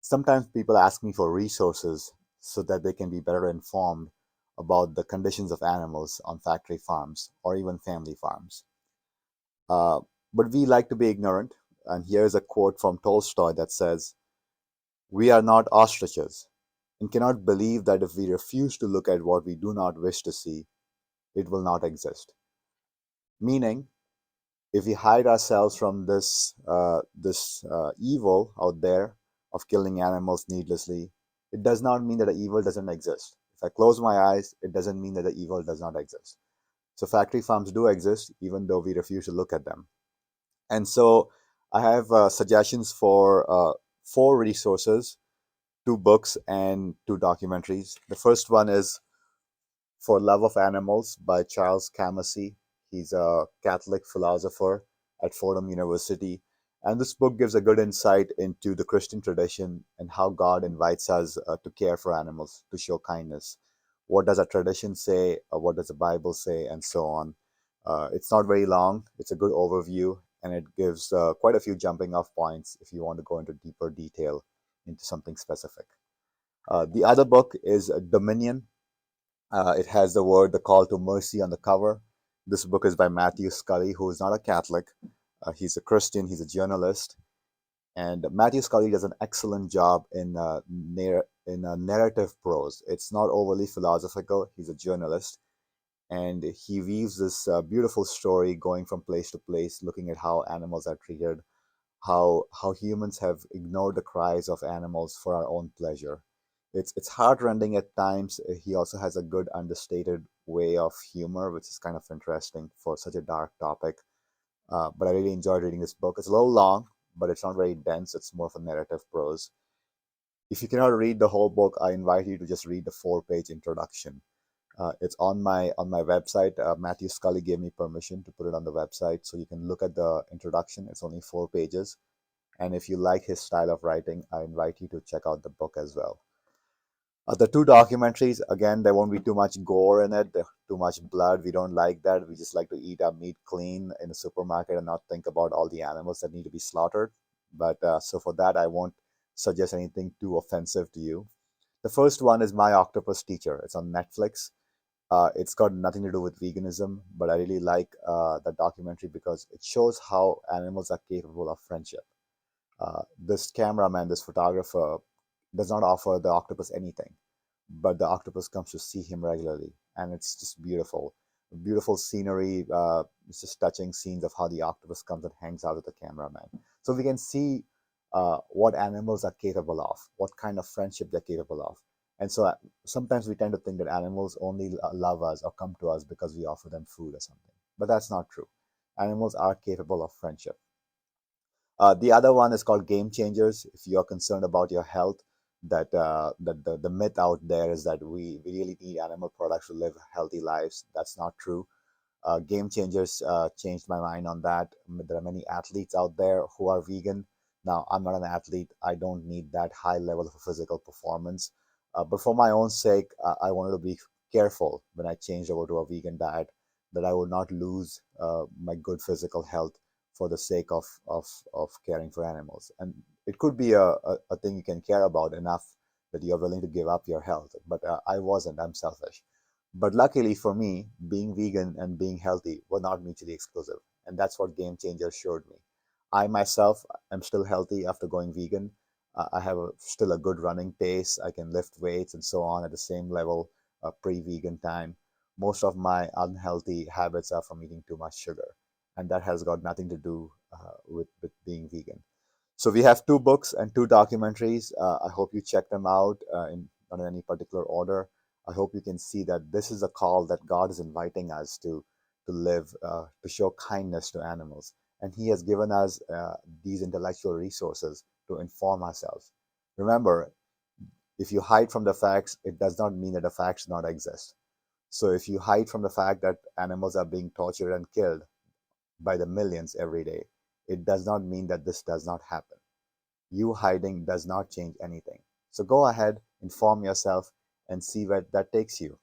Sometimes people ask me for resources so that they can be better informed about the conditions of animals on factory farms or even family farms. Uh, but we like to be ignorant. And here's a quote from Tolstoy that says, "We are not ostriches and cannot believe that if we refuse to look at what we do not wish to see, it will not exist." Meaning, if we hide ourselves from this evil out there of killing animals needlessly, it does not mean that the evil doesn't exist. If I close my eyes, it doesn't mean that the evil does not exist. So factory farms do exist, even though we refuse to look at them. And so I have suggestions for four resources, two books and two documentaries. The first one is For Love of Animals by Charles Camosy. He's a Catholic philosopher at Fordham University. And this book gives a good insight into the Christian tradition and how God invites us to care for animals, to show kindness. What does a tradition say? What does the Bible say? And so on. It's not very long, it's a good overview, and it gives quite a few jumping off points if you want to go into deeper detail into something specific. The other book is Dominion. It has the call to mercy on the cover. This book is by Matthew Scully, who is not a Catholic. He's a Christian, he's a journalist. And Matthew Scully does an excellent job in narrative prose. It's not overly philosophical. He's a journalist, and he weaves this beautiful story going from place to place, looking at how animals are treated, how humans have ignored the cries of animals for our own pleasure. It's heartrending at times. He also has a good understated way of humor, which is kind of interesting for such a dark topic. But I really enjoyed reading this book. It's a little long, but it's not very dense. It's more of a narrative prose. If you cannot read the whole book, I invite you to just read the four-page introduction. It's on my website. Matthew Scully gave me permission to put it on the website, so you can look at the introduction. It's only 4 pages, and if you like his style of writing, I invite you to check out the book as well. The two documentaries, again, there won't be too much gore in it, too much blood. We don't like that. We just like to eat our meat clean in the supermarket and not think about all the animals that need to be slaughtered. But so for that, I won't suggest anything too offensive to you. The first one is My Octopus Teacher. It's on Netflix. It's got nothing to do with veganism, but I really like the documentary because it shows how animals are capable of friendship. This cameraman, this photographer, does not offer the octopus anything, but the octopus comes to see him regularly, and it's just beautiful. Beautiful scenery. It's just touching scenes of how the octopus comes and hangs out with the cameraman. So we can see what animals are capable of, what kind of friendship they're capable of. And so sometimes we tend to think that animals only love us or come to us because we offer them food or something. But that's not true. Animals are capable of friendship. The other one is called Game Changers. If you're concerned about your health, that the myth out there is that we really need animal products to live healthy lives. That's not true. Game Changers changed my mind on that. There are many athletes out there who are vegan. Now, I'm not an athlete. I don't need that high level of physical performance. But for my own sake, I wanted to be careful when I changed over to a vegan diet that I would not lose my good physical health for the sake of caring for animals. And it could be a thing you can care about enough that you're willing to give up your health. But I wasn't. I'm selfish. But luckily for me, being vegan and being healthy were not mutually exclusive. And that's what Game Changer showed me. I myself am still healthy after going vegan. I have still a good running pace. I can lift weights and so on at the same level pre-vegan time. Most of my unhealthy habits are from eating too much sugar. And that has got nothing to do with being vegan. So we have two books and two documentaries. I hope you check them out in not in any particular order. I hope you can see that this is a call that God is inviting us to live, to show kindness to animals, and He has given us these intellectual resources to inform ourselves. Remember, if you hide from the facts, it does not mean that the facts do not exist. So if you hide from the fact that animals are being tortured and killed by the millions every day, it does not mean that this does not happen. You hiding does not change anything. So go ahead, inform yourself, and see where that takes you.